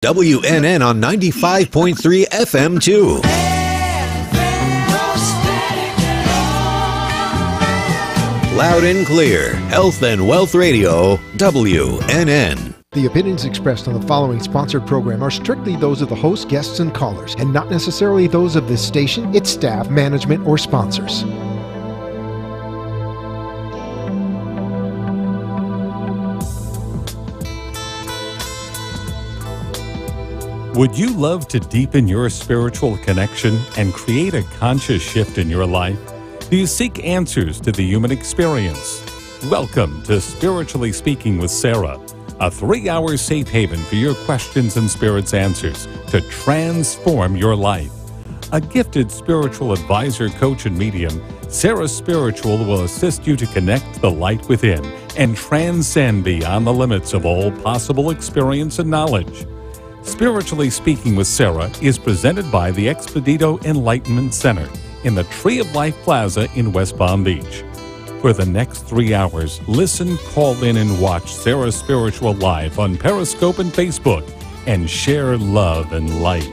WWNN on 95.3 FM too. Loud and clear. Health and Wealth Radio, WWNN. The opinions expressed on the following sponsored program are strictly those of the host, guests, and callers, and not necessarily those of this station, its staff, management, or sponsors. Would you love to deepen your spiritual connection and create a conscious shift in your life? Do you seek answers to the human experience? Welcome to Spiritually Speaking with Sarah, a 3-hour safe haven for your questions and spirit's answers to transform your life. A gifted spiritual advisor, coach, and medium, SarahSpiritual will assist you to connect the light within and transcend beyond the limits of all possible experience and knowledge. Spiritually Speaking with Sarah is presented by the Expedito Enlightenment Center in the Tree of Life Plaza in West Palm Beach. For the next 3 hours, listen, call in, and watch SarahSpiritual live on Periscope and Facebook and share love and light.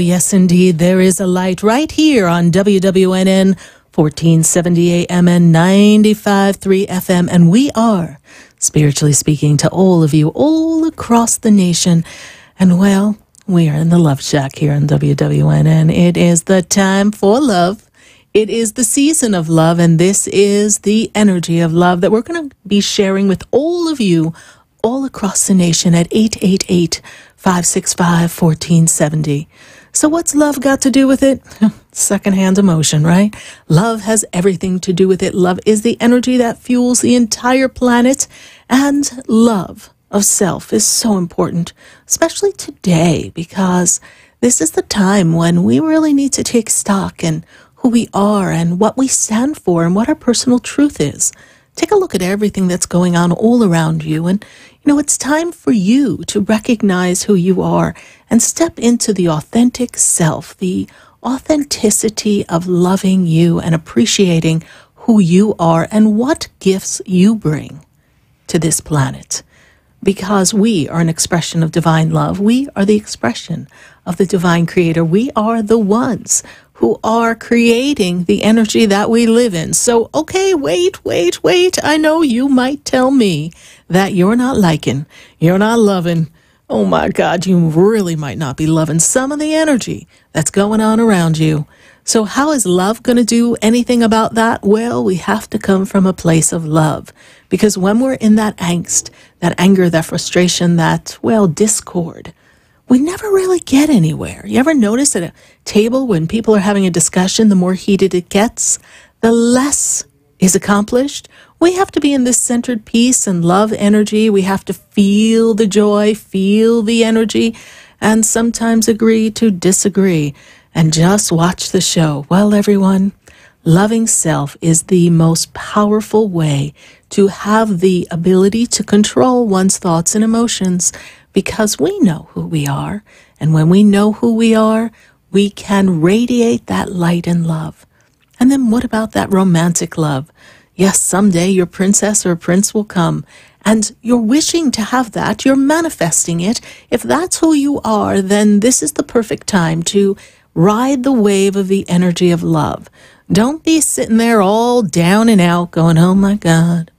yes, indeed. There is a light right here on WWNN 1470 AM and 95.3 FM. And we are spiritually speaking to all of you all across the nation. And well, we are in the Love Shack here on WWNN. It is the time for love. It is the season of love. And this is the energy of love that we're going to be sharing with all of you all across the nation at 888-565-1470. So what's love got to do with it? Secondhand emotion, right? Love has everything to do with it. Love is the energy that fuels the entire planet. And love of self is so important, especially today, because this is the time when we really need to take stock in who we are and what we stand for and what our personal truth is. Take a look at everything that's going on all around you. And, it's time for you to recognize who you are and step into the authentic self, the authenticity of loving you and appreciating who you are and what gifts you bring to this planet. Because we are an expression of divine love. We are the expression of the divine creator. We are the ones who are creating the energy that we live in. So, okay, wait. I know you might tell me that you're not liking, you're not loving. Oh my God, you really might not be loving some of the energy that's going on around you. So how is love going to do anything about that? Well, we have to come from a place of love. Because when we're in that angst, that anger, that frustration, that, discord, we never really get anywhere. You ever notice at a table when people are having a discussion, the more heated it gets, the less is accomplished? We have to be in this centered peace and love energy. We have to feel the joy, feel the energy, and sometimes agree to disagree and just watch the show. Well, everyone, loving self is the most powerful way to have the ability to control one's thoughts and emotions, because we know who we are. And when we know who we are, we can radiate that light and love. And then what about that romantic love? Yes, someday your princess or prince will come, and you're wishing to have that. You're manifesting it. If that's who you are, then this is the perfect time to ride the wave of the energy of love. Don't be sitting there all down and out going, oh my God,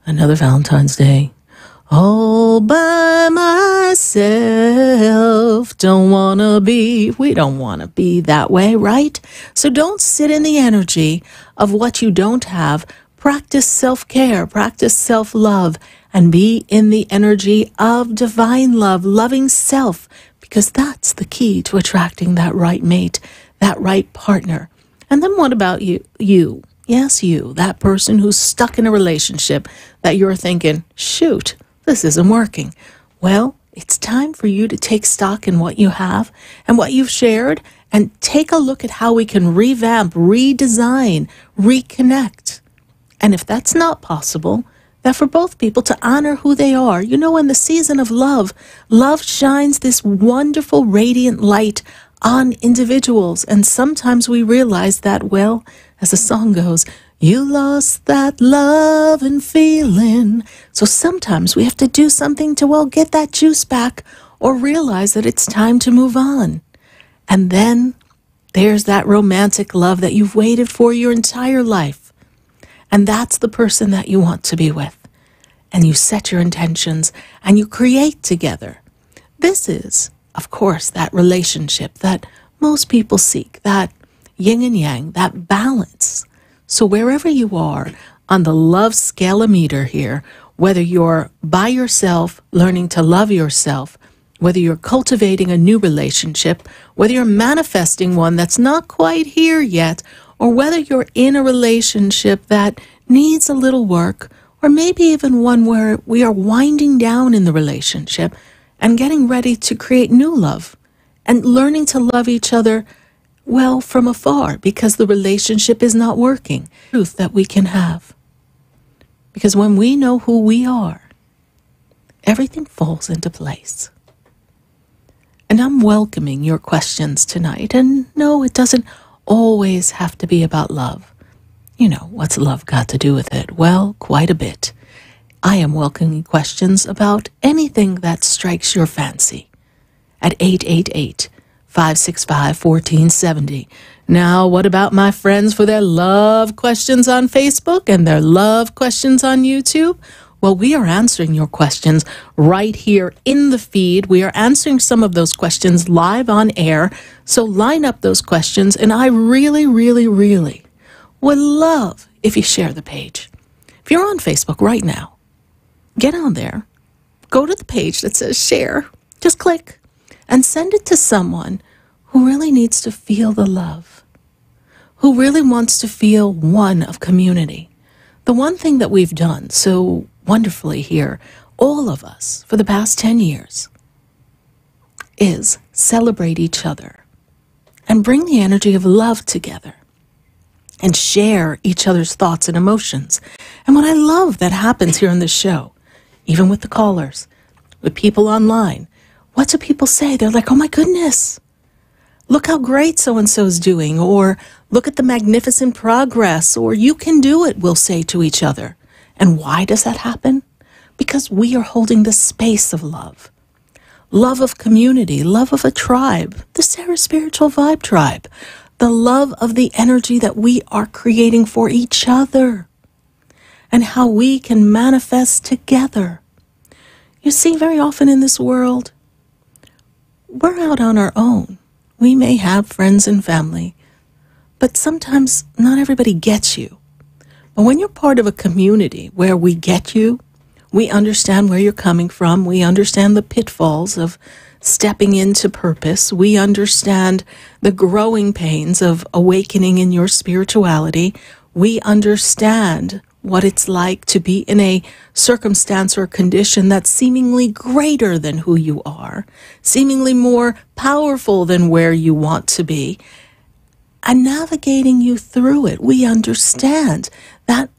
another Valentine's Day. All by myself, we don't want to be that way, right? So don't sit in the energy of what you don't have. Practice self-care, practice self-love, and be in the energy of divine love, loving self, because that's the key to attracting that right mate, that right partner. And then what about you? Yes, you, that person who's stuck in a relationship that you're thinking, shoot, this isn't working. Well, it's time for you to take stock in what you have and what you've shared and take a look at how we can revamp, redesign, reconnect. And if that's not possible, that for both people to honor who they are. In the season of love, love shines this wonderful, radiant light on individuals. And sometimes we realize that, as the song goes, you lost that love and feeling. So sometimes we have to do something to, get that juice back or realize that it's time to move on. And then there's that romantic love that you've waited for your entire life. And that's the person that you want to be with. And you set your intentions and you create together. This is, of course, that relationship that most people seek, that yin and yang, that balance. So wherever you are on the love scale-o-meter here, whether you're by yourself, learning to love yourself, whether you're cultivating a new relationship, whether you're manifesting one that's not quite here yet, or whether you're in a relationship that needs a little work, or maybe even one where we are winding down in the relationship and getting ready to create new love and learning to love each other from afar because the relationship is not working. Truth that we can have. Because when we know who we are, everything falls into place. And I'm welcoming your questions tonight. And no, it doesn't always have to be about love. What's love got to do with it? Well, quite a bit. I am welcoming questions about anything that strikes your fancy at 888 565-1470. Now, what about my friends for their love questions on Facebook and their love questions on YouTube? Well, we are answering your questions right here in the feed. We are answering some of those questions live on air. So line up those questions, and I really, really, really would love if you share the page. If you're on Facebook right now, get on there, go to the page that says share, just click, and send it to someone who really needs to feel the love, who really wants to feel one of community. The one thing that we've done so wonderfully here, all of us, for the past 10 years, is celebrate each other and bring the energy of love together and share each other's thoughts and emotions. And what I love that happens here on this show, even with the callers, with people online, what do people say? They're like, oh my goodness, look how great so-and-so is doing, or look at the magnificent progress, or you can do it, we'll say to each other. And why does that happen? Because we are holding the space of love. Love of community, love of a tribe, the SarahSpiritual Vibe Tribe, the love of the energy that we are creating for each other, and how we can manifest together. You see, very often in this world, we're out on our own. We may have friends and family, but sometimes not everybody gets you. But when you're part of a community where we get you, we understand where you're coming from, we understand the pitfalls of stepping into purpose, we understand the growing pains of awakening in your spirituality, we understand what it's like to be in a circumstance or condition that's seemingly greater than who you are, seemingly more powerful than where you want to be, and navigating you through it. We understand that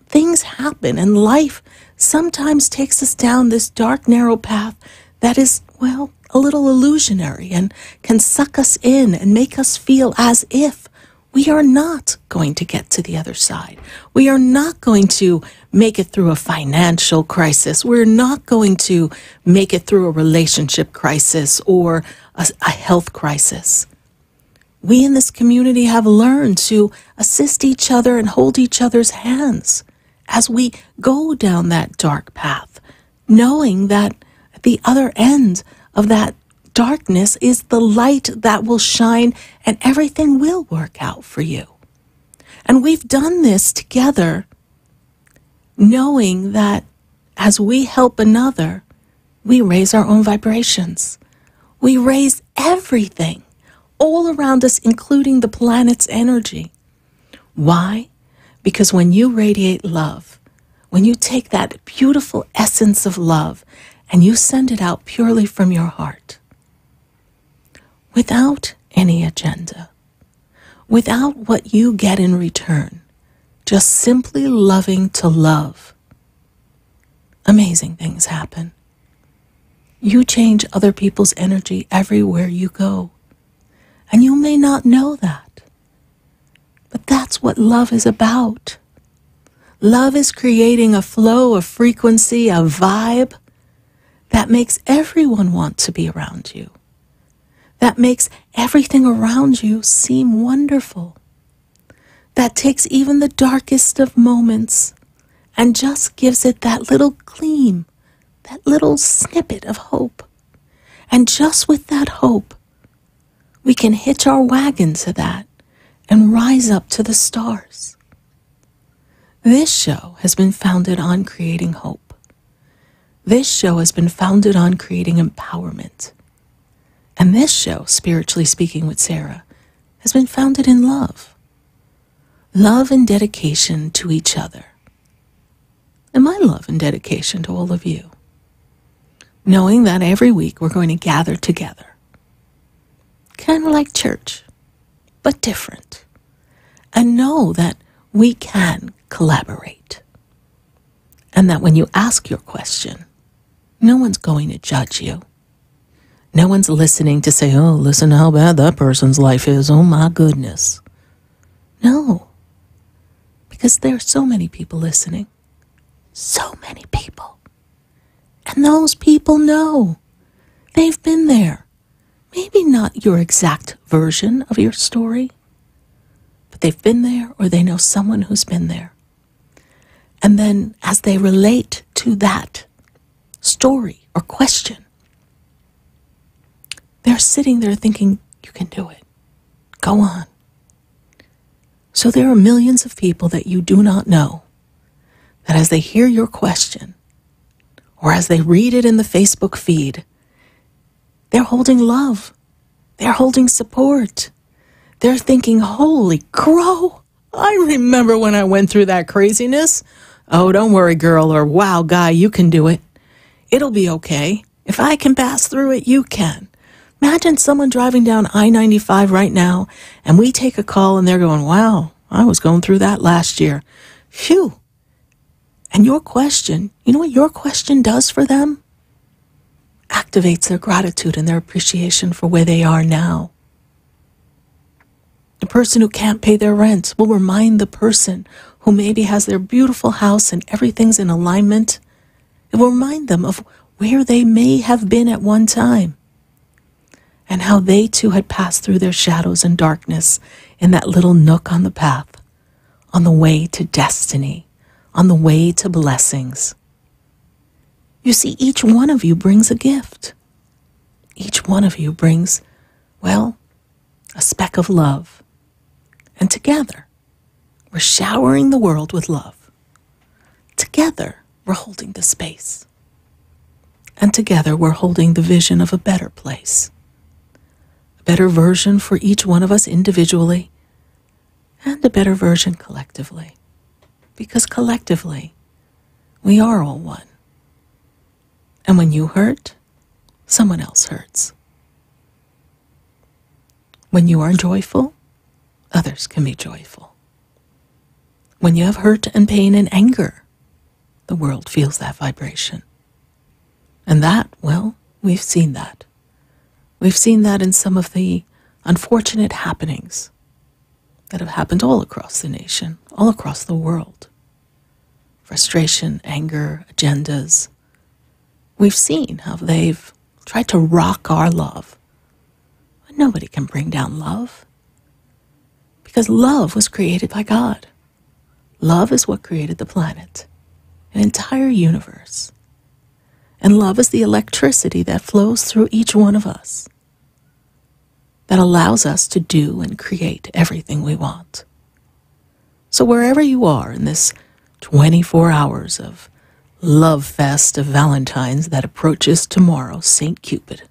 things happen and life sometimes takes us down this dark, narrow path that is, well, a little illusionary and can suck us in and make us feel as if we are not going to get to the other side. We are not going to make it through a financial crisis. We're not going to make it through a relationship crisis or a health crisis. We in this community have learned to assist each other and hold each other's hands as we go down that dark path, knowing that at the other end of that darkness is the light that will shine and everything will work out for you. And we've done this together, knowing that as we help another, we raise our own vibrations. We raise everything all around us, including the planet's energy. Why? Because when you radiate love, when you take that beautiful essence of love and you send it out purely from your heart, without any agenda, without what you get in return, just simply loving to love, amazing things happen. You change other people's energy everywhere you go. And you may not know that, but that's what love is about. Love is creating a flow, a frequency, a vibe that makes everyone want to be around you, that makes everything around you seem wonderful, that takes even the darkest of moments and just gives it that little gleam, that little snippet of hope. And just with that hope, we can hitch our wagon to that and rise up to the stars. This show has been founded on creating hope. This show has been founded on creating empowerment. And this show, Spiritually Speaking with Sarah, has been founded in love. Love and dedication to each other. And my love and dedication to all of you. Knowing that every week we're going to gather together. Kind of like church, but different. And know that we can collaborate. And that when you ask your question, no one's going to judge you. No one's listening to say, oh, listen how bad that person's life is. Oh, my goodness. No. Because there are so many people listening. So many people. And those people know. They've been there. maybe not your exact version of your story, but they've been there or they know someone who's been there. And then as they relate to that story or question, they're sitting there thinking, you can do it. Go on. So there are millions of people that you do not know that as they hear your question or as they read it in the Facebook feed, they're holding love. They're holding support. They're thinking, holy crow, I remember when I went through that craziness. Oh, don't worry, girl, or wow, guy, you can do it. It'll be okay. If I can pass through it, you can. Imagine someone driving down I-95 right now, and we take a call, and they're going, wow, I was going through that last year. Phew. And your question, you know what your question does for them? Activates their gratitude and their appreciation for where they are now. The person who can't pay their rent will remind the person who maybe has their beautiful house and everything's in alignment. It will remind them of where they may have been at one time and how they too had passed through their shadows and darkness in that little nook on the path, on the way to destiny, on the way to blessings. You see, each one of you brings a gift. Each one of you brings, well, a speck of love. And together, we're showering the world with love. Together, we're holding the space. And together, we're holding the vision of a better place. A better version for each one of us individually, and a better version collectively. Because collectively, we are all one. And when you hurt, someone else hurts. When you are joyful, others can be joyful. When you have hurt and pain and anger, the world feels that vibration. And that, well, we've seen that. We've seen that in some of the unfortunate happenings that have happened all across the nation, all across the world. Frustration, anger, agendas. We've seen how they've tried to rock our love. But nobody can bring down love. Because love was created by God. Love is what created the planet, an entire universe. And love is the electricity that flows through each one of us, that allows us to do and create everything we want. So wherever you are in this 24 hours of love fest of Valentine's that approaches tomorrow, St. Cupid,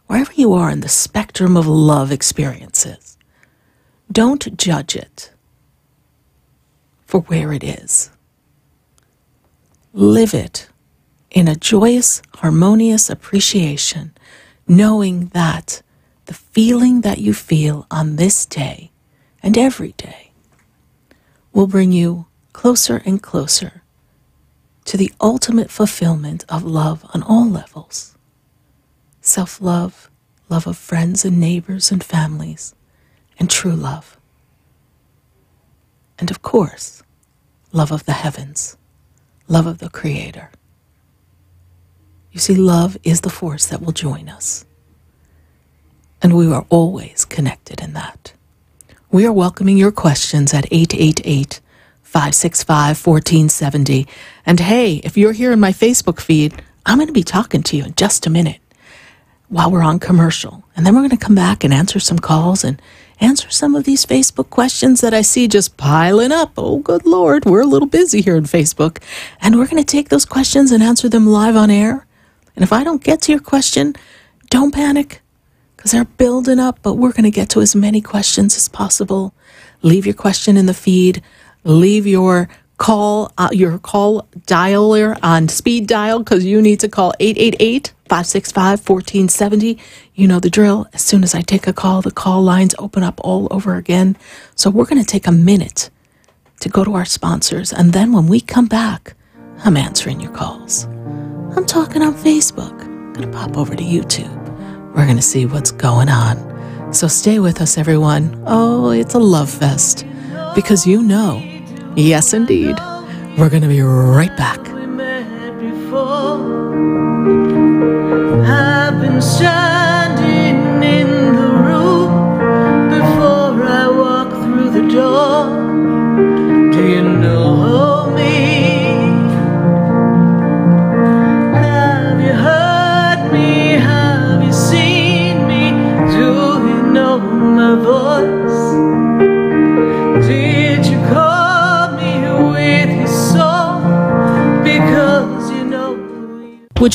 wherever you are in the spectrum of love experiences, don't judge it for where it is. Live it in a joyous, harmonious appreciation, knowing that the feeling that you feel on this day and every day will bring you closer and closer to the ultimate fulfillment of love on all levels. Self-love, love of friends and neighbors and families, and true love. And of course, love of the heavens, love of the Creator. You see, love is the force that will join us. And we are always connected in that. We are welcoming your questions at 888-565-1470. And hey, if you're here in my Facebook feed, I'm going to be talking to you in just a minute while we're on commercial. And then we're going to come back and answer some calls and answer some of these Facebook questions that I see just piling up. Oh, good Lord, we're a little busy here on Facebook. And we're going to take those questions and answer them live on air. And if I don't get to your question, don't panic, because they're building up, but we're going to get to as many questions as possible. Leave your question in the feed. Leave your call dialer on speed dial, because you need to call 888-565-1470. You know the drill. As soon as I take a call, the call lines open up all over again. So we're going to take a minute to go to our sponsors. And then when we come back, I'm answering your calls. I'm talking on Facebook. I'm going to pop over to YouTube. We're going to see what's going on. So stay with us, everyone. Oh, it's a love fest. Because you know, yes, indeed, we're going to be right back. I've been standing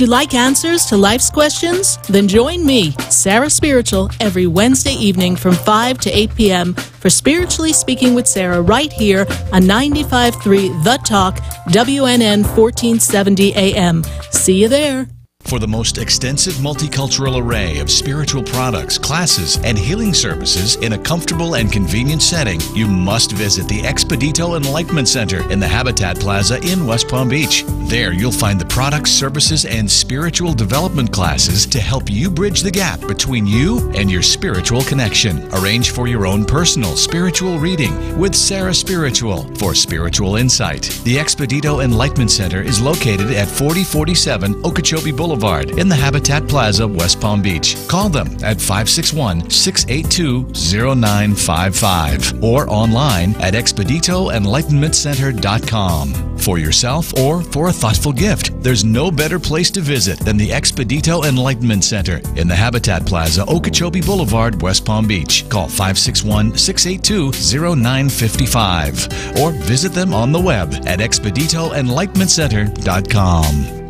Would you like answers to life's questions? Then join me, Sarah Spiritual, every Wednesday evening from 5 to 8 p.m. for Spiritually Speaking with Sarah right here on 95.3 The Talk, WNN 1470 AM. See you there. For the most extensive multicultural array of spiritual products, classes, and healing services in a comfortable and convenient setting, you must visit the Expedito Enlightenment Center in the Habitat Plaza in West Palm Beach. There you'll find the products, services, and spiritual development classes to help you bridge the gap between you and your spiritual connection. Arrange for your own personal spiritual reading with SarahSpiritual for spiritual insight. The Expedito Enlightenment Center is located at 4047 Okeechobee Boulevard in the Habitat Plaza, West Palm Beach. Call them at 561-682-0955 or online at expeditoenlightenmentcenter.com. For yourself or for a thoughtful gift, there's no better place to visit than the Expedito Enlightenment Center in the Habitat Plaza, Okeechobee Boulevard, West Palm Beach. Call 561-682-0955 or visit them on the web at expeditoenlightenmentcenter.com.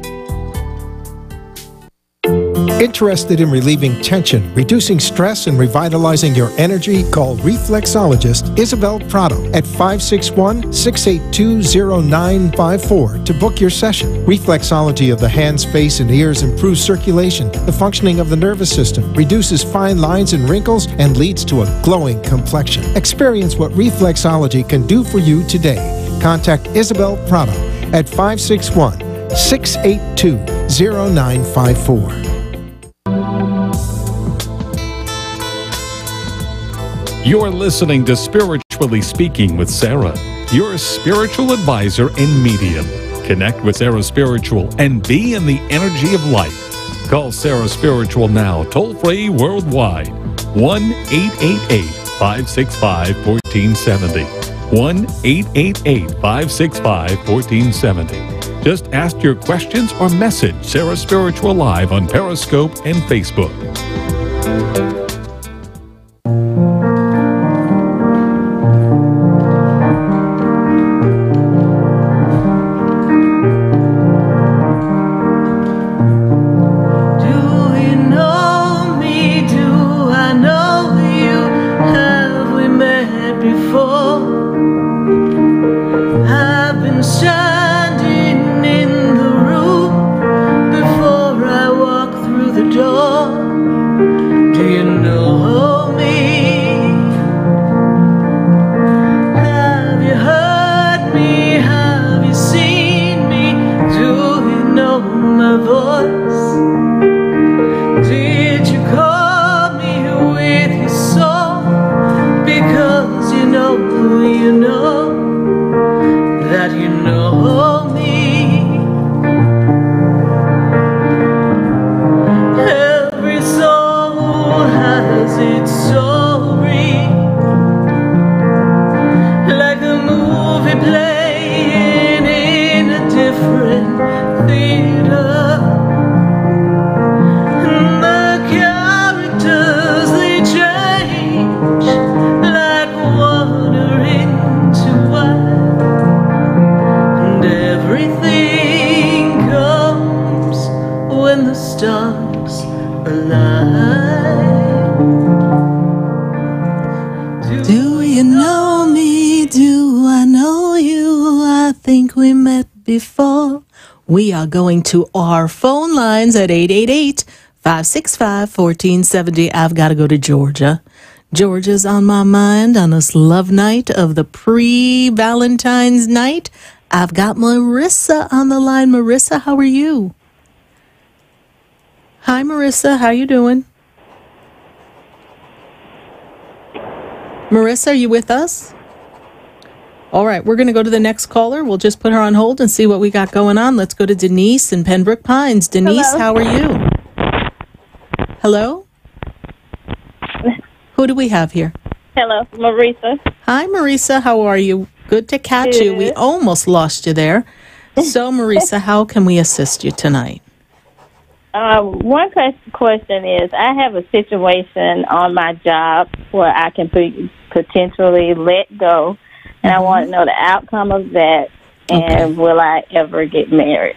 Interested in relieving tension, reducing stress, and revitalizing your energy? Call reflexologist Isabel Prado at 561-682-0954 to book your session. Reflexology of the hands, face, and ears improves circulation, the functioning of the nervous system, reduces fine lines and wrinkles, and leads to a glowing complexion. Experience what reflexology can do for you today. Contact Isabel Prado at 561-682-0954. You're listening to Spiritually Speaking with Sarah, your spiritual advisor and medium. Connect with Sarah Spiritual and be in the energy of light. Call Sarah Spiritual now, toll-free worldwide. 1-888-565-1470. 1-888-565-1470. Just ask your questions or message Sarah Spiritual live on Periscope and Facebook. We are going to our phone lines at 888-565-1470. I've got to go to Georgia. Georgia's on my mind on this love night of the pre-Valentine's night. I've got Marissa on the line. Marissa, how are you? Hi, Marissa. How you doing? Marissa, are you with us? All right, we're going to go to the next caller. We'll just put her on hold and see what we got going on. Let's go to Denise in Pembroke Pines. Denise, Hello. How are you? Hello? Who do we have here? Hello, Marisa. Hi, Marisa. How are you? Good to catch you. We almost lost you there. So, Marisa, how can we assist you tonight? One question is, I have a situation on my job where I can potentially let go. And I want to know the outcome of that, and will I ever get married?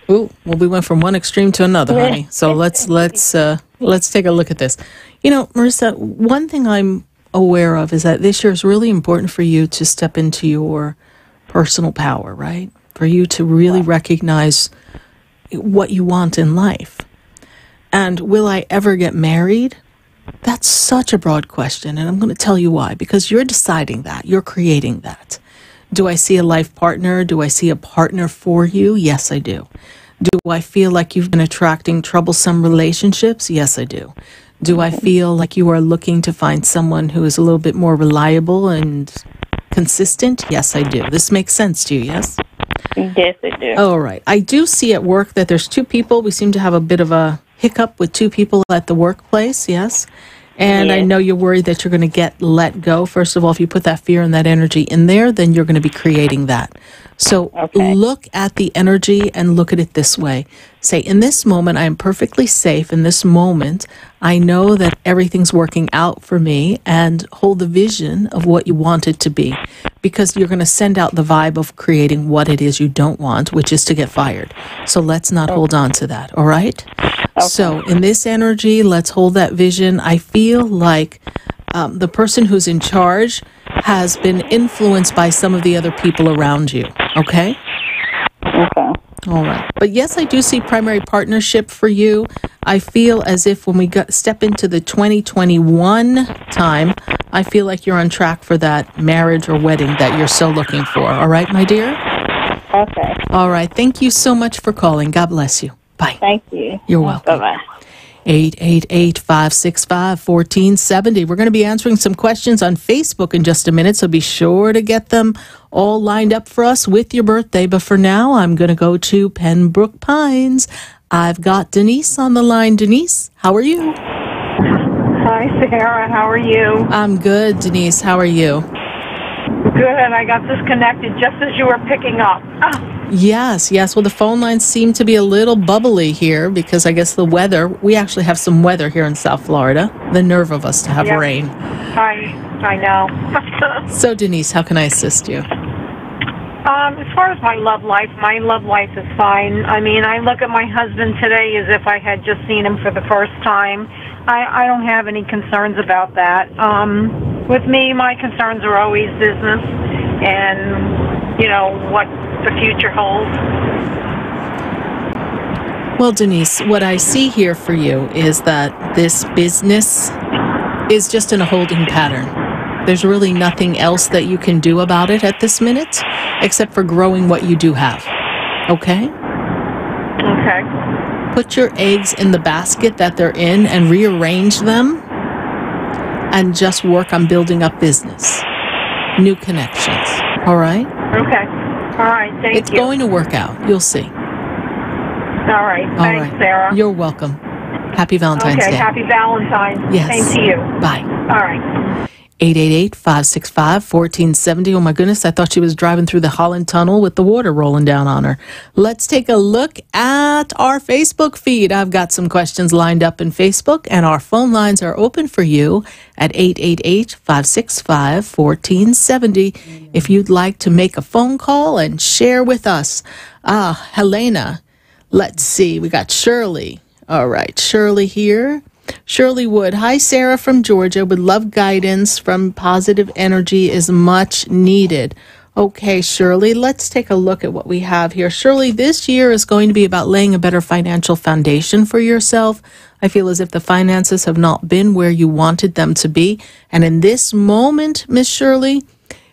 Ooh, well, we went from one extreme to another, honey. So let's take a look at this. You know, Marissa, one thing I'm aware of is that this year is really important for you to step into your personal power, right? For you to really recognize what you want in life. And will I ever get married? That's such a broad question, and I'm going to tell you why. Because you're deciding that. You're creating that. Do I see a life partner? Do I see a partner for you? Yes, I do. Do I feel like you've been attracting troublesome relationships? Yes, I do. Do I feel like you are looking to find someone who is a little bit more reliable and consistent? Yes, I do. This makes sense to you, yes? Yes, I do. All right. I do see at work that there's two people. We seem to have a bit of a hiccup with two people at the workplace, yes? And I know you're worried that you're going to get let go. First of all, if you put that fear and that energy in there, then you're going to be creating that. So look at the energy and look at it this way. Say, in this moment, I am perfectly safe. In this moment, I know that everything's working out for me, and hold the vision of what you want it to be, because you're going to send out the vibe of creating what it is you don't want, which is to get fired. So let's not hold on to that. All right? So in this energy, let's hold that vision. I feel like the person who's in charge has been influenced by some of the other people around you. Okay? Okay. All right. But yes, I do see primary partnership for you. I feel as if when we step into the 2021 time, I feel like you're on track for that marriage or wedding that you're so looking for. All right, my dear? Okay. All right. Thank you so much for calling. God bless you. Bye. Thank you. You're welcome. Bye-bye. 888-565-1470. We're going to be answering some questions on Facebook in just a minute, so be sure to get them all lined up for us with your birthday. But for now, I'm going to go to Pembroke Pines. I've got Denise on the line. Denise, how are you? Hi, Sarah. How are you? I'm good, Denise. How are you? Good. I got disconnected just as you were picking up. Yes. Well, the phone lines seem to be a little bubbly here because I guess the weather, we actually have some weather here in South Florida. The nerve of us to have rain. I know. So, Denise, how can I assist you? As far as my love life is fine. I mean, I look at my husband today as if I had just seen him for the first time. I don't have any concerns about that. With me, my concerns are always business and, you know, what the future holds. Well, Denise, what I see here for you is that this business is just in a holding pattern. There's really nothing else that you can do about it at this minute, except for growing what you do have. Okay? Okay. Put your eggs in the basket that they're in and rearrange them, and just work on building up business. New connections. All right? Okay. All right. Thank you. It's going to work out. You'll see. All right. Thanks, Sarah. You're welcome. Happy Valentine's Day. Okay. Happy Valentine's. Yes. Same to you. Bye. All right. 888-565-1470. Oh, my goodness. I thought she was driving through the Holland Tunnel with the water rolling down on her. Let's take a look at our Facebook feed. I've got some questions lined up in Facebook, and our phone lines are open for you at 888-565-1470. If you'd like to make a phone call and share with us. Helena. Let's see. We got Shirley. All right. Shirley here. Shirley Wood. Hi, Sarah from Georgia. Would love guidance from positive energy is much needed. Okay, Shirley, let's take a look at what we have here. Shirley, this year is going to be about laying a better financial foundation for yourself. I feel as if the finances have not been where you wanted them to be. And in this moment, Miss Shirley,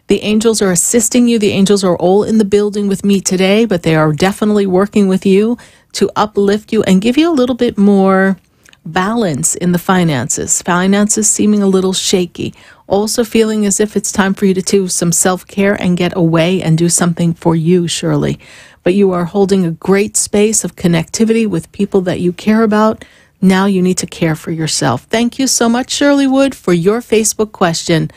the angels are assisting you. The angels are all in the building with me today, but they are definitely working with you to uplift you and give you a little bit more balance in the finances. Finances seeming a little shaky. Also feeling as if it's time for you to do some self-care and get away and do something for you, Shirley. But you are holding a great space of connectivity with people that you care about. Now you need to care for yourself. Thank you so much, Shirley Wood, for your Facebook question.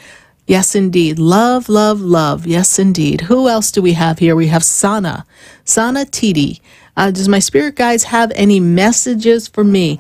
Yes, indeed. Love, love, love. Yes, indeed. Who else do we have here? We have Sana. Sana Titi. Does my spirit guides have any messages for me?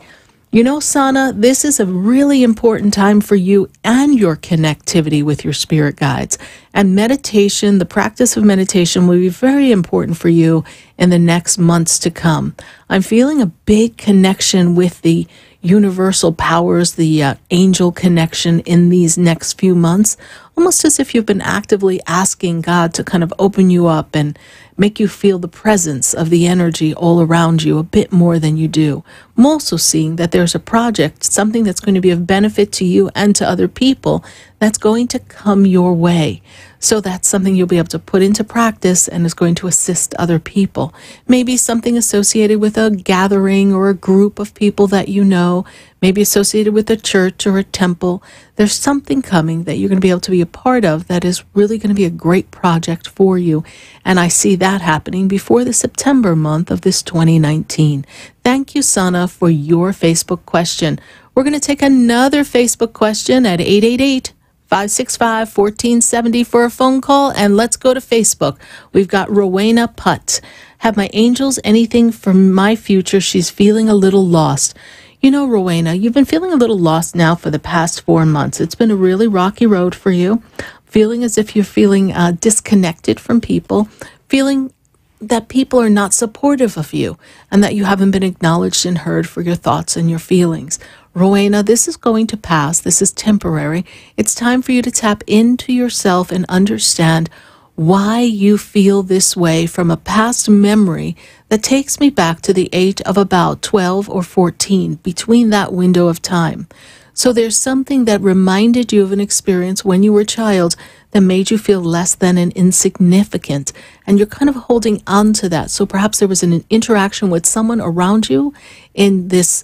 You know, Sana, this is a really important time for you and your connectivity with your spirit guides. And meditation, the practice of meditation, will be very important for you in the next months to come. I'm feeling a big connection with the universal powers, the angel connection in these next few months, almost as if you've been actively asking God to kind of open you up and make you feel the presence of the energy all around you a bit more than you do. I'm also seeing that there's a project, something that's going to be of benefit to you and to other people, that's going to come your way. So that's something you'll be able to put into practice and is going to assist other people. Maybe something associated with a gathering or a group of people that you know, maybe associated with a church or a temple. There's something coming that you're going to be able to be a part of that is really going to be a great project for you. And I see that happening before the September month of this 2019. Thank you, Sana, for your Facebook question. We're going to take another Facebook question at 888-565-1470 for a phone call, and let's go to Facebook. We've got Rowena Putt. Have my angels anything for my future? She's feeling a little lost. You know, Rowena, you've been feeling a little lost now for the past 4 months. It's been a really rocky road for you, feeling as if you're feeling disconnected from people, feeling that people are not supportive of you, and that you haven't been acknowledged and heard for your thoughts and your feelings. Rowena, this is going to pass. This is temporary. It's time for you to tap into yourself and understand why you feel this way from a past memory that takes me back to the age of about 12 or 14, between that window of time. So there's something that reminded you of an experience when you were a child that made you feel less than and insignificant, and you're kind of holding on to that. So perhaps there was an interaction with someone around you in this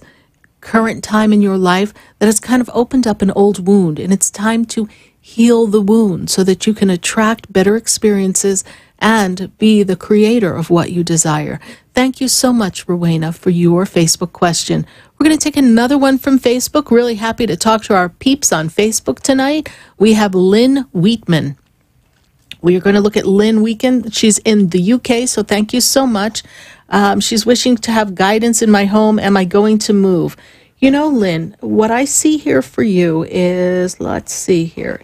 current time in your life that has kind of opened up an old wound, and it's time to heal the wound so that you can attract better experiences and be the creator of what you desire. Thank you so much, Rowena, for your Facebook question. We're going to take another one from Facebook. Really happy to talk to our peeps on Facebook tonight. We have Lynn Wheatman. We are going to look at Lynn Wheatman. She's in the UK, so thank you so much. She's wishing to have guidance in my home. Am I going to move? You know, Lynn, what I see here for you is, let's see here.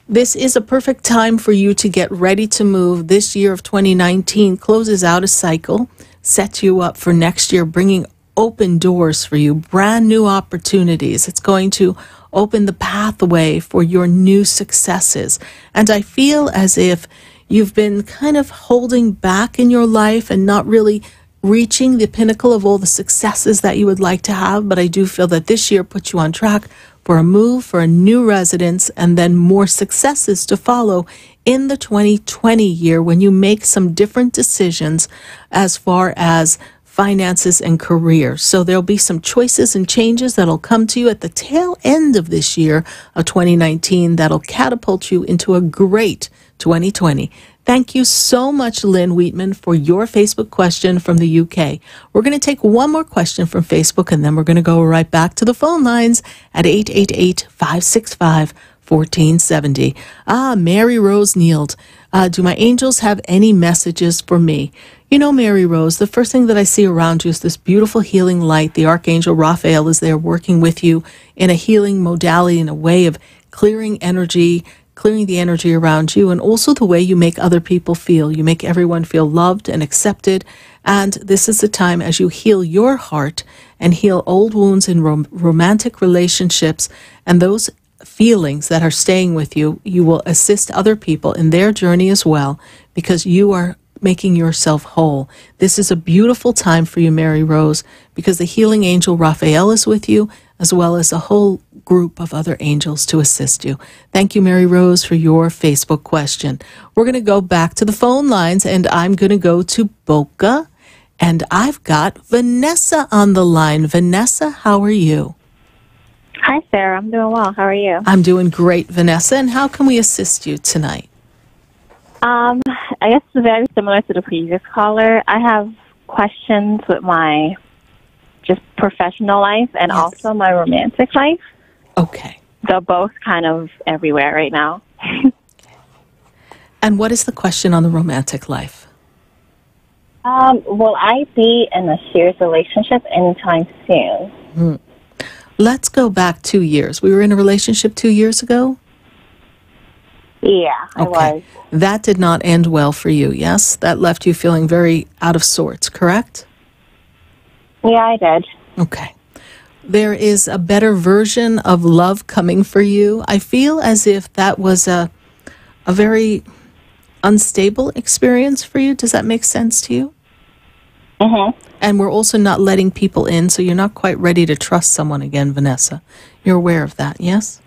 This is a perfect time for you to get ready to move. This year of 2019 closes out a cycle, sets you up for next year, bringing open doors for you, brand new opportunities. It's going to open the pathway for your new successes. And I feel as if you've been kind of holding back in your life and not really reaching the pinnacle of all the successes that you would like to have. But I do feel that this year puts you on track for a move, for a new residence, and then more successes to follow in the 2020 year when you make some different decisions as far as finances and career. So there'll be some choices and changes that'll come to you at the tail end of this year of 2019 that'll catapult you into a great 2020. Thank you so much, Lynn Wheatman, for your Facebook question from the UK. We're going to take one more question from Facebook, and then we're going to go right back to the phone lines at 888-565-1470. Mary Rose Neild. Do my angels have any messages for me? You know, Mary Rose, the first thing that I see around you is this beautiful healing light. The Archangel Raphael is there working with you in a healing modality, in a way of clearing energy, clearing the energy around you, and also the way you make other people feel. You make everyone feel loved and accepted. And this is the time as you heal your heart and heal old wounds in romantic relationships and those feelings that are staying with you, you will assist other people in their journey as well, because you are making yourself whole. This is a beautiful time for you, Mary Rose, because the healing angel Raphael is with you, as well as a whole group of other angels to assist you. Thank you, Mary Rose, for your Facebook question. We're going to go back to the phone lines, and I'm going to go to Boca, and I've got Vanessa on the line. Vanessa, how are you? Hi, Sarah. I'm doing well. How are you? I'm doing great, Vanessa. And how can we assist you tonight? I guess it's very similar to the previous caller. I have questions with my just professional life and also my romantic life. Okay. They're both kind of everywhere right now. And what is the question on the romantic life? Will I be in a serious relationship anytime soon? Let's go back 2 years. We were in a relationship 2 years ago? Yeah, I was. That did not end well for you, yes? That left you feeling very out of sorts, correct? Yeah, I did. Okay. There is a better version of love coming for you. I feel as if that was a very unstable experience for you. Does that make sense to you? Mm-hmm. And we're also not letting people in, so you're not quite ready to trust someone again, Vanessa. You're aware of that, yes?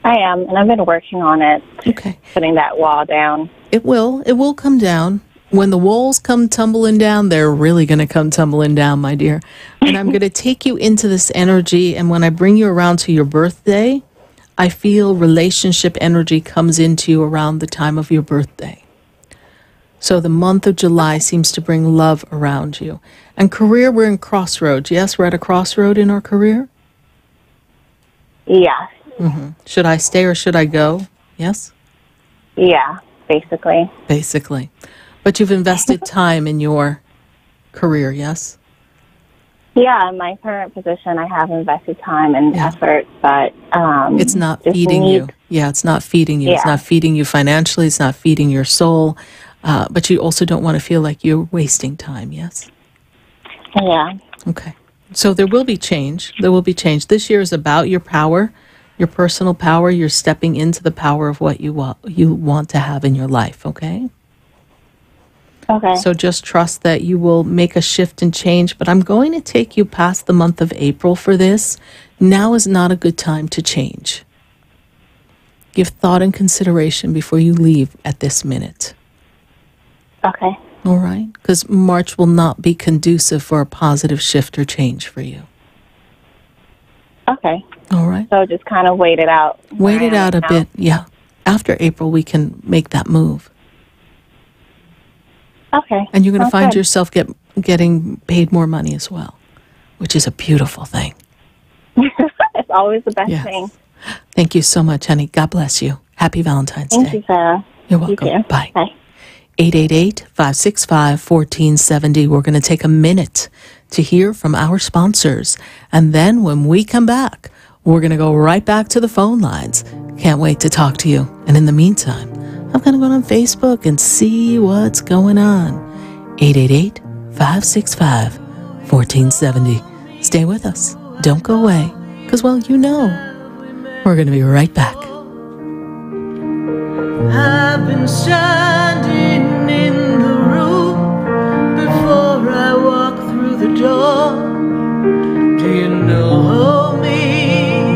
I am, and I've been working on it. Okay. Putting that wall down. It will come down. When the walls come tumbling down, they're really going to come tumbling down, my dear. And I'm going to take you into this energy, and when I bring you around to your birthday, I feel relationship energy comes into you around the time of your birthday. So the month of July seems to bring love around you. And career, we're in crossroads. Yes, we're at a crossroad in our career? Yeah. Mm-hmm. Should I stay or should I go? Yes? Yeah, basically. Basically. But you've invested time in your career, yes? Yeah, in my current position, I have invested time and effort, but it's not feeding you. Yeah, it's not feeding you. Yeah. It's not feeding you financially. It's not feeding your soul. But you also don't want to feel like you're wasting time, yes? Yeah. Okay. So there will be change. There will be change. This year is about your power, your personal power. You're stepping into the power of what you want to have in your life, okay? Okay. So just trust that you will make a shift and change. But I'm going to take you past the month of April for this. Now is not a good time to change. Give thought and consideration before you leave at this minute. Okay. All right? Because March will not be conducive for a positive shift or change for you. Okay. All right? So just kind of wait it out. Wait it out a bit, yeah. After April, we can make that move. Okay. And you're going to find good. yourself getting paid more money as well, which is a beautiful thing. It's always the best Yes. thing. Thank you so much, honey. God bless you. Happy Valentine's Day. Thank you, Sarah. You're welcome. You too. Bye. Bye. 888-565-1470. We're going to take a minute to hear from our sponsors. And then when we come back, we're going to go right back to the phone lines. Can't wait to talk to you. And in the meantime, I'm going to go on Facebook and see what's going on. 888-565-1470. Stay with us. Don't go away. Because, well, you know, we're going to be right back. I've been standing in the room before I walk through the door. Do you know me?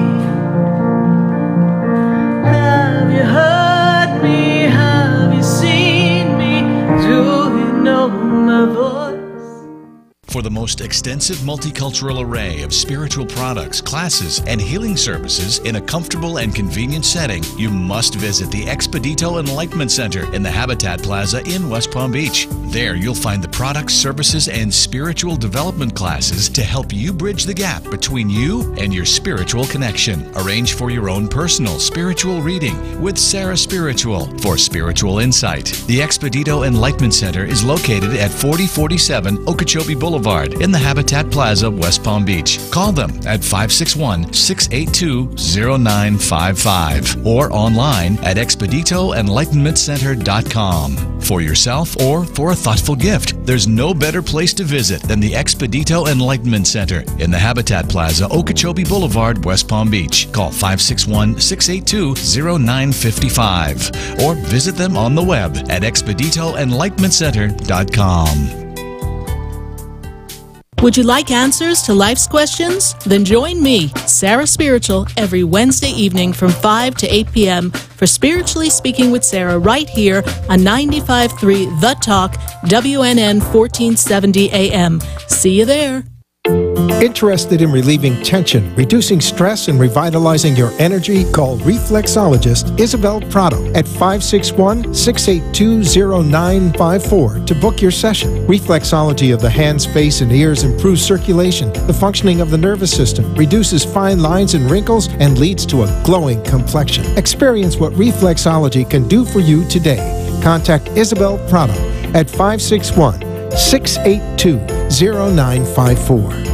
Have you heard me? Have you seen me? Do you know my voice? For the most extensive multicultural array of spiritual products, classes, and healing services in a comfortable and convenient setting, you must visit the Expedito Enlightenment Center in the Habitat Plaza in West Palm Beach. There you'll find the products, services, and spiritual development classes to help you bridge the gap between you and your spiritual connection. Arrange for your own personal spiritual reading with SarahSpiritual for spiritual insight. The Expedito Enlightenment Center is located at 4047 Okeechobee Boulevard in the Habitat Plaza, West Palm Beach. Call them at 561-682-0955 or online at expeditoenlightenmentcenter.com. For yourself or for a thoughtful gift, there's no better place to visit than the Expedito Enlightenment Center in the Habitat Plaza, Okeechobee Boulevard, West Palm Beach. Call 561-682-0955 or visit them on the web at expeditoenlightenmentcenter.com. Would you like answers to life's questions? Then join me, Sarah Spiritual, every Wednesday evening from 5 to 8 p.m. for Spiritually Speaking with Sarah right here on 95.3 The Talk, WNN 1470 AM. See you there. Interested in relieving tension, reducing stress, and revitalizing your energy? Call reflexologist Isabel Prado at 561-682-0954 to book your session. Reflexology of the hands, face, and ears improves circulation, the functioning of the nervous system, reduces fine lines and wrinkles, and leads to a glowing complexion. Experience what reflexology can do for you today. Contact Isabel Prado at 561-682-0954.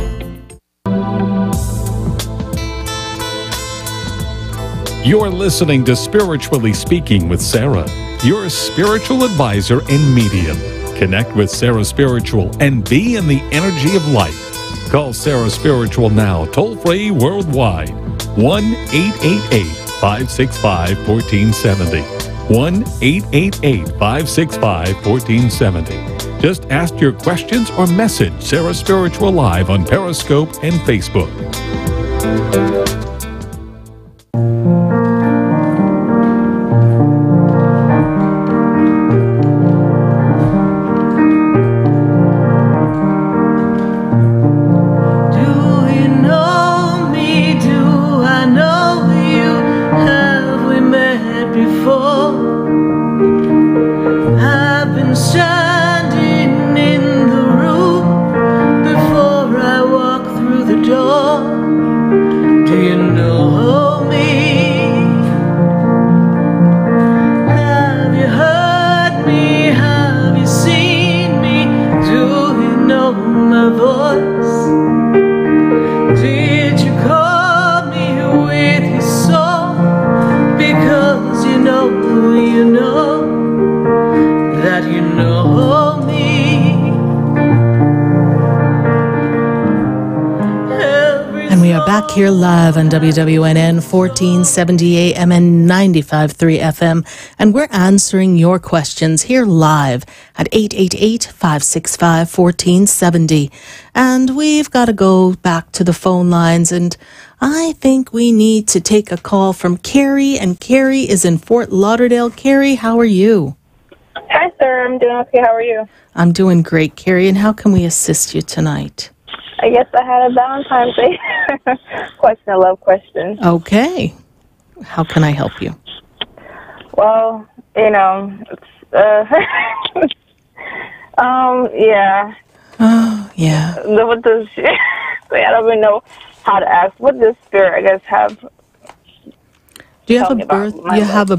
You're listening to Spiritually Speaking with Sarah, your spiritual advisor and medium. Connect with Sarah Spiritual and be in the energy of light. Call Sarah Spiritual now, toll-free worldwide. 1-888-565-1470. 1-888-565-1470. Just ask your questions or message Sarah Spiritual live on Periscope and Facebook. Here live on WWNN 1470 AM and 95.3 FM. And we're answering your questions here live at 888-565-1470. And we've got to go back to the phone lines. And I think we need to take a call from Carrie. And Carrie is in Fort Lauderdale. Carrie, how are you? Hi, sir. I'm doing okay. How are you? I'm doing great, Carrie. And how can we assist you tonight? I guess I had a Valentine's Day question, a love question. Okay. How can I help you? Well, it's, yeah. Oh, yeah. What does, I don't even know how to ask. What does spirit, I guess, have? Do you have a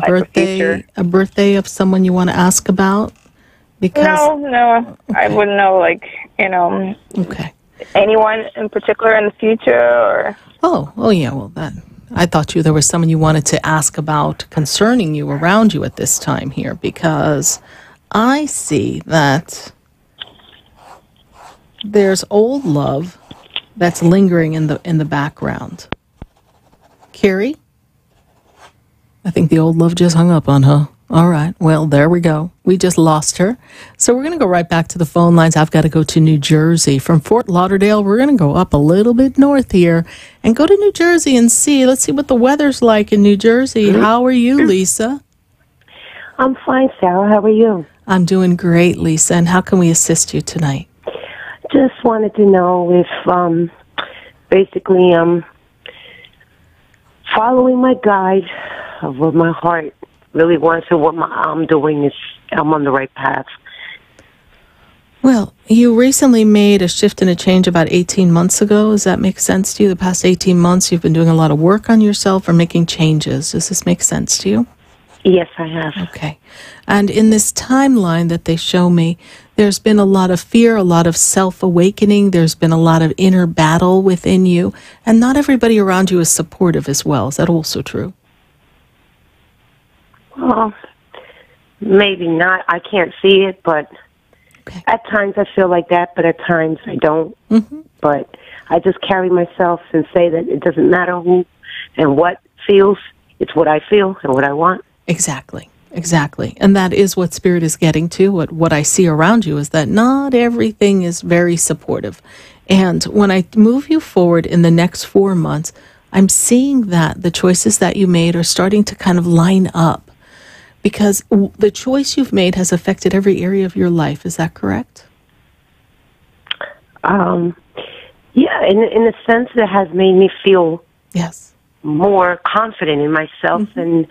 birthday of someone you want to ask about? Because No, I wouldn't know, Okay. Anyone in particular in the future, or? Oh, yeah. Well, I thought there was someone you wanted to ask about concerning you around you at this time here, because I see that there's old love that's lingering in the background. Carrie, I think the old love just hung up on her. All right. Well, there we go. We just lost her. So we're going to go right back to the phone lines. I've got to go to New Jersey. From Fort Lauderdale, we're going to go up a little bit north here and go to New Jersey and see. Let's see what the weather's like in New Jersey. How are you, Lisa? I'm fine, Sarah. How are you? I'm doing great, Lisa. And how can we assist you tonight? Just wanted to know if, basically, following my guide of what my heart really wants and what I'm doing is I'm on the right path. Well, you recently made a shift and a change about 18 months ago. Does that make sense to you? The past 18 months, you've been doing a lot of work on yourself or making changes. Does this make sense to you? Yes, I have. Okay. And in this timeline that they show me, there's been a lot of fear, a lot of self-awakening. There's been a lot of inner battle within you. And not everybody around you is supportive as well. Is that also true? Well, maybe not. I can't see it, but at times I feel like that, but at times I don't. Mm-hmm. But I just carry myself and say that it doesn't matter who and what feels. It's what I feel and what I want. Exactly. And that is what Spirit is getting to. What I see around you is that not everything is very supportive. And when I move you forward in the next 4 months, I'm seeing that the choices that you made are starting to kind of line up. Because the choice you've made has affected every area of your life. Is that correct? Yeah, in a sense, it has made me feel more confident in myself. And,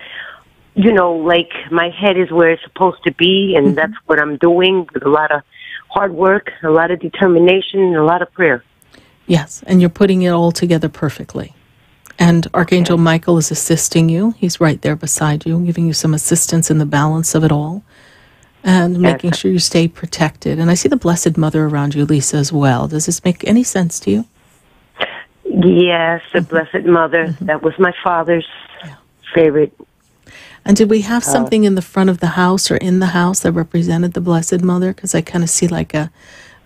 like my head is where it's supposed to be, and that's what I'm doing with a lot of hard work, a lot of determination, and a lot of prayer. Yes, and you're putting it all together perfectly. And Archangel Michael is assisting you. He's right there beside you, giving you some assistance in the balance of it all and making sure you stay protected. And I see the Blessed Mother around you, Lisa, as well. Does this make any sense to you? Yes, the Blessed Mother. That was my father's favorite. And did we have something in the front of the house or in the house that represented the Blessed Mother? Because I kind of see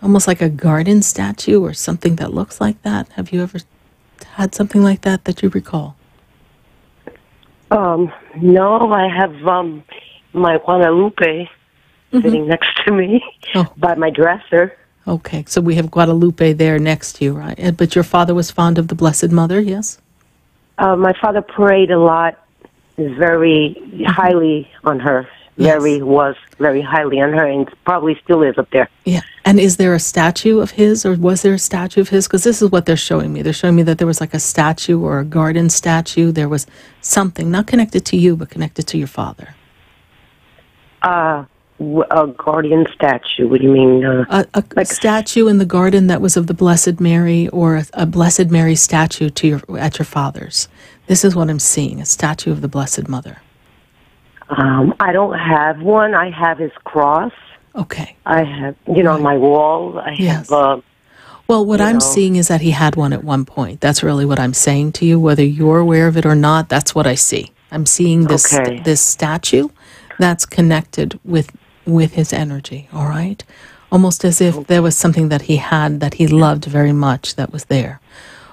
almost like a garden statue or something that looks like that. Have you ever had something like that you recall? No, I have my Guadalupe sitting next to me by my dresser. Okay, so we have Guadalupe there next to you, right? But your father was fond of the Blessed Mother, yes? My father prayed a lot, very highly on her. Yes. Was very highly on her, and probably still is up there. Yeah. And is there a statue of his, or was there a statue of his? Because this is what they're showing me. They're showing me that there was like a statue or a garden statue. There was something, not connected to you, but connected to your father. A guardian statue. What do you mean? A statue in the garden that was of the Blessed Mary, or a Blessed Mary statue at your father's. This is what I'm seeing, a statue of the Blessed Mother. I don't have one. I have his cross. Okay. I have, on my wall. I have. Well, what I'm seeing is that he had one at one point. That's really what I'm saying to you. Whether you're aware of it or not, that's what I see. I'm seeing this statue that's connected with his energy, all right? Almost as if there was something that he had that he loved very much that was there.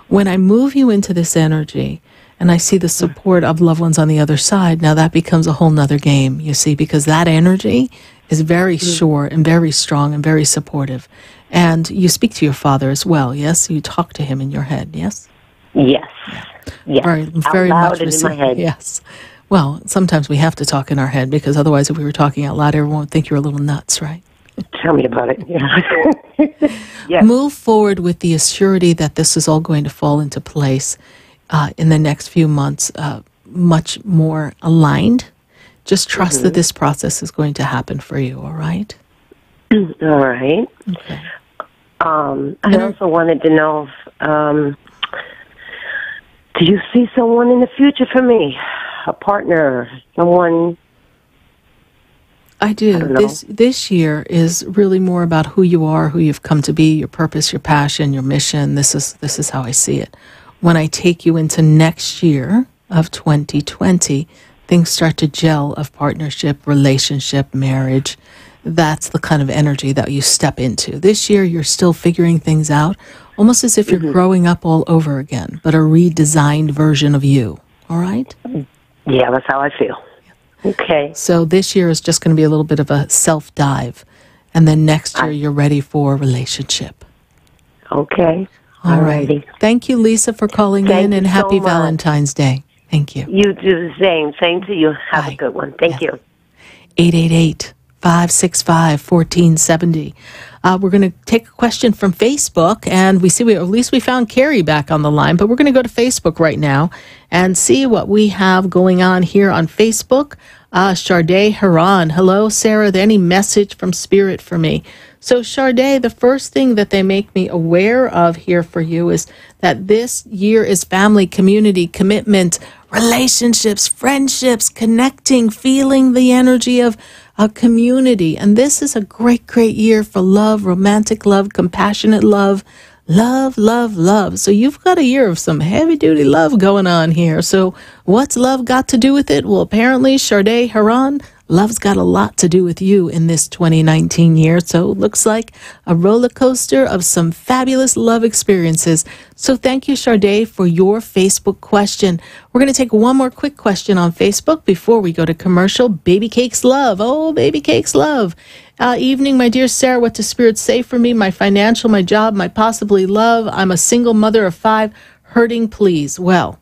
When I move you into this energy, and I see the support of loved ones on the other side, now that becomes a whole nother game, you see, because that energy is very sure and very strong and very supportive. And you speak to your father as well, yes? You talk to him in your head, yes? Yes. Yes. Very out much loud and in my head. Yes. Well, sometimes we have to talk in our head, because otherwise if we were talking out loud, everyone would think you're a little nuts, right? Tell me about it. Yeah. Yes. Move forward with the assurity that this is all going to fall into place in the next few months, much more aligned. Just trust that this process is going to happen for you, all right? All right. Okay. I also wanted to know, do you see someone in the future for me? A partner, someone? I do. This year is really more about who you are, who you've come to be, your purpose, your passion, your mission. This is how I see it. When I take you into next year of 2020, things start to gel of partnership, relationship, marriage. That's the kind of energy that you step into. This year, you're still figuring things out, almost as if you're growing up all over again, but a redesigned version of you. All right? Yeah, that's how I feel. Okay. So this year is just going to be a little bit of a self-dive. And then next year, you're ready for a relationship. Okay. All right. Thank you, Lisa, for calling in, and happy Valentine's Day. Thank you. You do the same. Same to you. Have a good one. Thank you. 888-565-1470. We're going to take a question from Facebook, and at least we found Carrie back on the line, but we're going to go to Facebook right now and see what we have going on here on Facebook. Charday Haran. Hello, Sarah. Any message from Spirit for me? So, Charday, the first thing that they make me aware of here for you is that this year is family, community, commitment, relationships, friendships, connecting, feeling the energy of a community. And this is a great, great year for love, romantic love, compassionate love, love, love, love. So you've got a year of some heavy-duty love going on here. So what's love got to do with it? Well, apparently, Charday Haran, love's got a lot to do with you in this 2019 year. So it looks like a roller coaster of some fabulous love experiences. So thank you, Charday, for your Facebook question. We're going to take one more quick question on Facebook before we go to commercial. Baby Cakes Love. Oh, Baby Cakes Love. Evening, my dear Sarah, what does Spirit say for me? My financial, my job, my possibly love. I'm a single mother of 5, hurting, please. Well,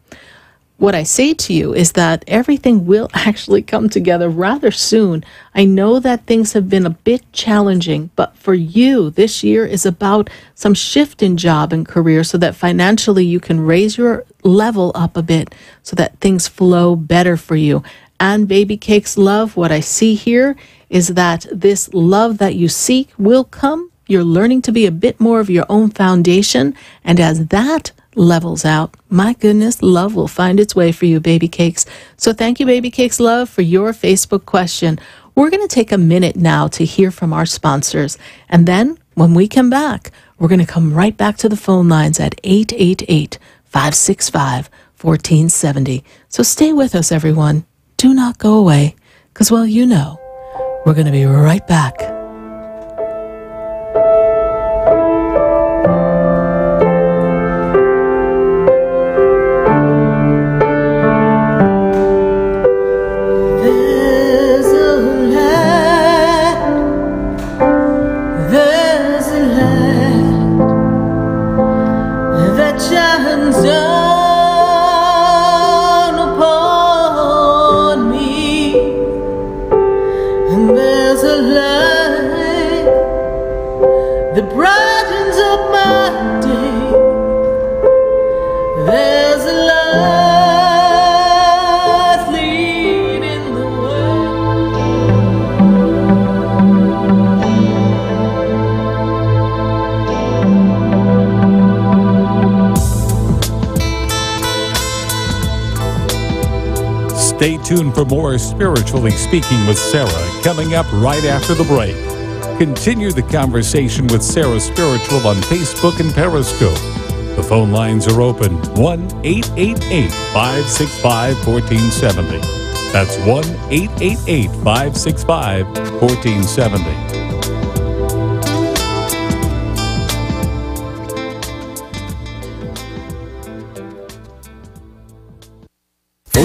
what I say to you is that everything will actually come together rather soon. I know that things have been a bit challenging, but for you, this year is about some shift in job and career so that financially you can raise your level up a bit so that things flow better for you. And Baby Cakes Love, what I see here is that this love that you seek will come. You're learning to be a bit more of your own foundation. And as that levels out, my goodness, love will find its way for you, Baby Cakes. So thank you, Baby Cakes Love, for your Facebook question. We're going to take a minute now to hear from our sponsors. And then when we come back, we're going to come right back to the phone lines at 888-565-1470. 1470. So stay with us, everyone. Do not go away, because, well, you know, we're going to be right back. Stay tuned for more Spiritually Speaking with Sarah coming up right after the break. Continue the conversation with SarahSpiritual on Facebook and Periscope. The phone lines are open, 1-888-565-1470. That's 1-888-565-1470.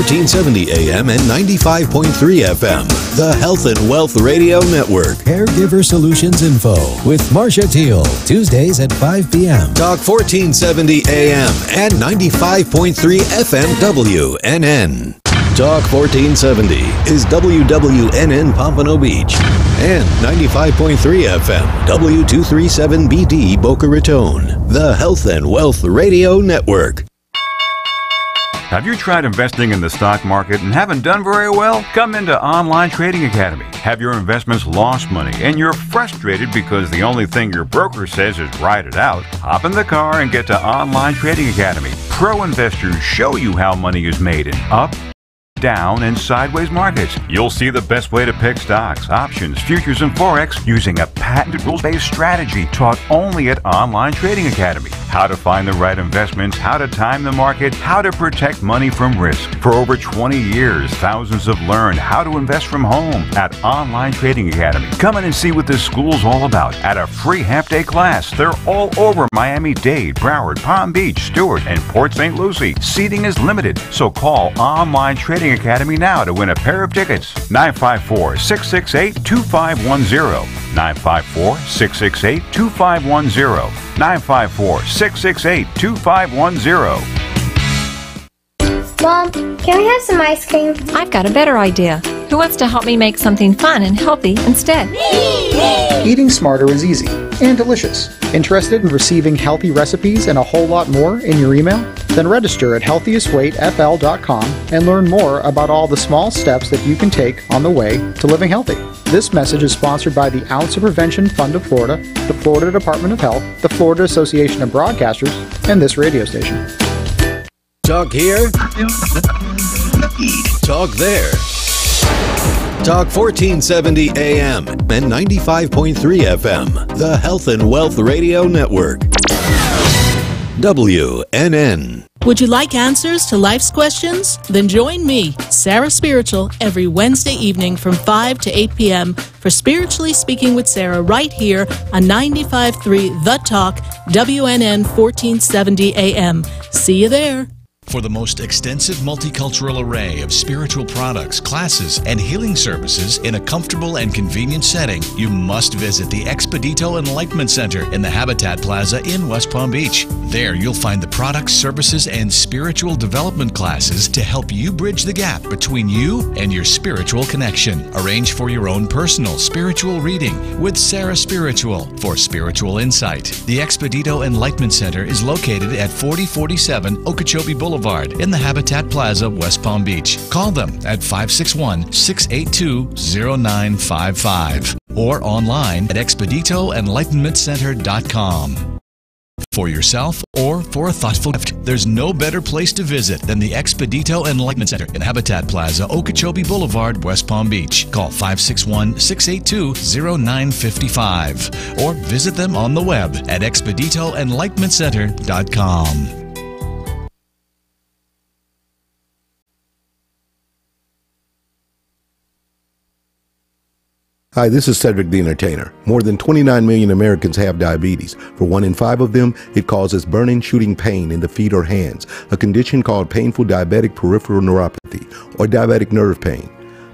1470 AM and 95.3 FM. The Health and Wealth Radio Network. Caregiver Solutions Info with Marcia Teal. Tuesdays at 5 p.m. Talk 1470 AM and 95.3 FM WNN. Talk 1470 is WWNN Pompano Beach and 95.3 FM W237BD Boca Raton. The Health and Wealth Radio Network. Have you tried investing in the stock market and haven't done very well? Come into Online Trading Academy. Have your investments lost money and you're frustrated because the only thing your broker says is ride it out? Hop in the car and get to Online Trading Academy. Pro investors show you how money is made in up, down, and sideways markets. You'll see the best way to pick stocks, options, futures, and Forex using a patented rules-based strategy taught only at Online Trading Academy. How to find the right investments, how to time the market, how to protect money from risk. For over 20 years, thousands have learned how to invest from home at Online Trading Academy. Come in and see what this school's all about at a free half-day class. They're all over Miami-Dade, Broward, Palm Beach, Stewart, and Port St. Lucie. Seating is limited, so call Online Trading Academy now to win a pair of tickets. 954-668-2510. 954-668-2510. 954-668-2510. Mom, can we have some ice cream? I've got a better idea. Who wants to help me make something fun and healthy instead? Eating smarter is easy and delicious. Interested in receiving healthy recipes and a whole lot more in your email? Then register at healthiestweightfl.com and learn more about all the small steps that you can take on the way to living healthy. This message is sponsored by the Ounce of Prevention Fund of Florida, the Florida Department of Health, the Florida Association of Broadcasters, and this radio station. Talk here. Talk there. Talk 1470 AM and 95.3 FM. The Health and Wealth Radio Network. WNN. Would you like answers to life's questions? Then join me, Sarah Spiritual, every Wednesday evening from 5 to 8 p.m. for Spiritually Speaking with Sarah right here on 95.3 The Talk, WNN 1470 AM. See you there. For the most extensive multicultural array of spiritual products, classes, and healing services in a comfortable and convenient setting, you must visit the Expedito Enlightenment Center in the Habitat Plaza in West Palm Beach. There you'll find the products, services, and spiritual development classes to help you bridge the gap between you and your spiritual connection. Arrange for your own personal spiritual reading with SarahSpiritual for spiritual insight. The Expedito Enlightenment Center is located at 4047 Okeechobee Boulevard in the Habitat Plaza, West Palm Beach. Call them at 561-682-0955 or online at expeditoenlightenmentcenter.com. For yourself or for a thoughtful gift, there's no better place to visit than the Expedito Enlightenment Center in Habitat Plaza, Okeechobee Boulevard, West Palm Beach. Call 561-682-0955 or visit them on the web at expeditoenlightenmentcenter.com. Hi, this is Cedric the Entertainer. More than 29 million Americans have diabetes. For 1 in 5 of them, it causes burning, shooting pain in the feet or hands, a condition called painful diabetic peripheral neuropathy or diabetic nerve pain.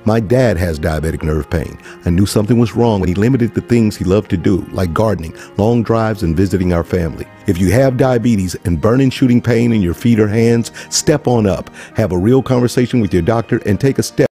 My dad has diabetic nerve pain. I knew something was wrong when he limited the things he loved to do, like gardening, long drives, and visiting our family. If you have diabetes and burning, shooting pain in your feet or hands, step on up. Have a real conversation with your doctor and take a step